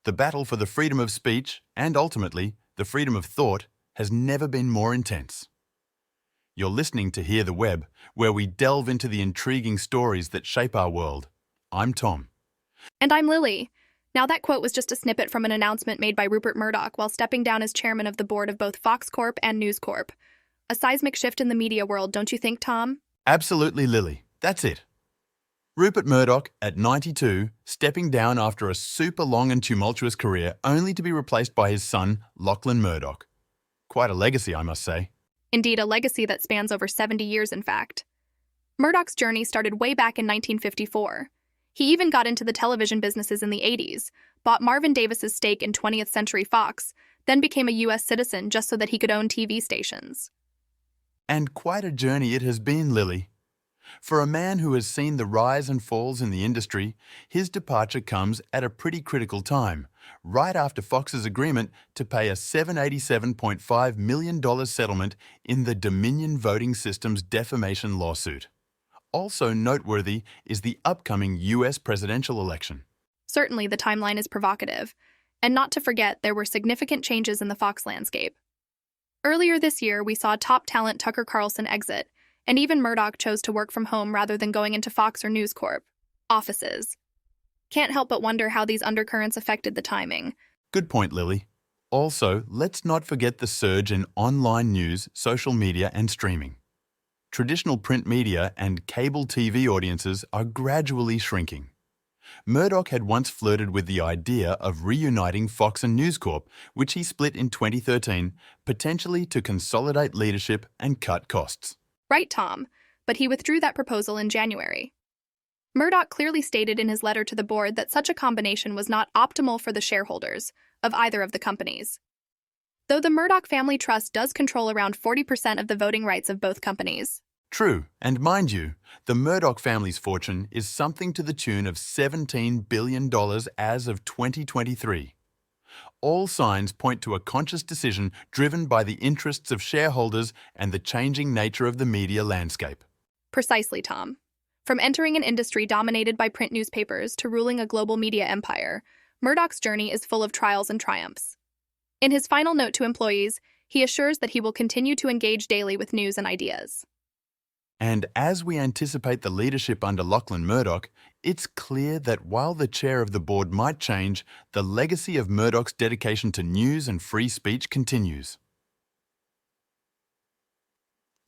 The battle for the freedom of speech, and ultimately, the freedom of thought, has never been more intense. You're listening to Hear the Web, where we delve into the intriguing stories that shape our world. I'm Tom. And I'm Lily. Now, that quote was just a snippet from an announcement made by Rupert Murdoch while stepping down as chairman of the board of both Fox Corp and News Corp. A seismic shift in the media world, don't you think, Tom? Absolutely, Lily. That's it. Rupert Murdoch, at 92, stepping down after a super long and tumultuous career, only to be replaced by his son, Lachlan Murdoch. Quite a legacy, I must say. Indeed, a legacy that spans over 70 years, in fact. Murdoch's journey started way back in 1954. He even got into the television businesses in the 80s, bought Marvin Davis's stake in 20th Century Fox, then became a U.S. citizen just so that he could own TV stations. And quite a journey it has been, Lily. For a man who has seen the rise and falls in the industry, his departure comes at a pretty critical time, right after Fox's agreement to pay a $787.5 million settlement in the Dominion voting system's defamation lawsuit. Also noteworthy is the upcoming U.S. presidential election. Certainly, the timeline is provocative. And not to forget, there were significant changes in the Fox landscape. Earlier this year, we saw top talent Tucker Carlson exit, and even Murdoch chose to work from home rather than going into Fox or News Corp offices. Can't help but wonder how these undercurrents affected the timing. Good point, Lily. Also, let's not forget the surge in online news, social media, and streaming. Traditional print media and cable TV audiences are gradually shrinking. Murdoch had once flirted with the idea of reuniting Fox and News Corp, which he split in 2013, potentially to consolidate leadership and cut costs. Right, Tom, but he withdrew that proposal in January. Murdoch clearly stated in his letter to the board that such a combination was not optimal for the shareholders of either of the companies. Though the Murdoch Family Trust does control around 40% of the voting rights of both companies. True, and mind you, the Murdoch family's fortune is something to the tune of $17 billion as of 2023. All signs point to a conscious decision driven by the interests of shareholders and the changing nature of the media landscape. Precisely, Tom. From entering an industry dominated by print newspapers to ruling a global media empire, Murdoch's journey is full of trials and triumphs. In his final note to employees, he assures that he will continue to engage daily with news and ideas. And as we anticipate the leadership under Lachlan Murdoch, it's clear that while the chair of the board might change, the legacy of Murdoch's dedication to news and free speech continues.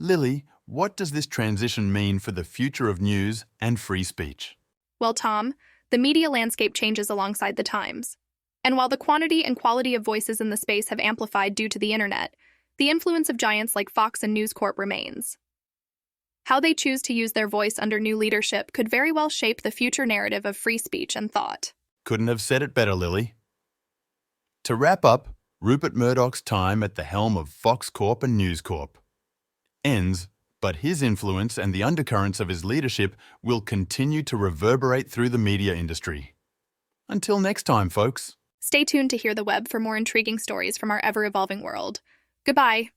Lily, what does this transition mean for the future of news and free speech? Well, Tom, the media landscape changes alongside the times. And while the quantity and quality of voices in the space have amplified due to the internet, the influence of giants like Fox and News Corp remains. How they choose to use their voice under new leadership could very well shape the future narrative of free speech and thought. Couldn't have said it better, Lily. To wrap up, Rupert Murdoch's time at the helm of Fox Corp and News Corp ends, but his influence and the undercurrents of his leadership will continue to reverberate through the media industry. Until next time, folks. Stay tuned to Hear the Web for more intriguing stories from our ever-evolving world. Goodbye.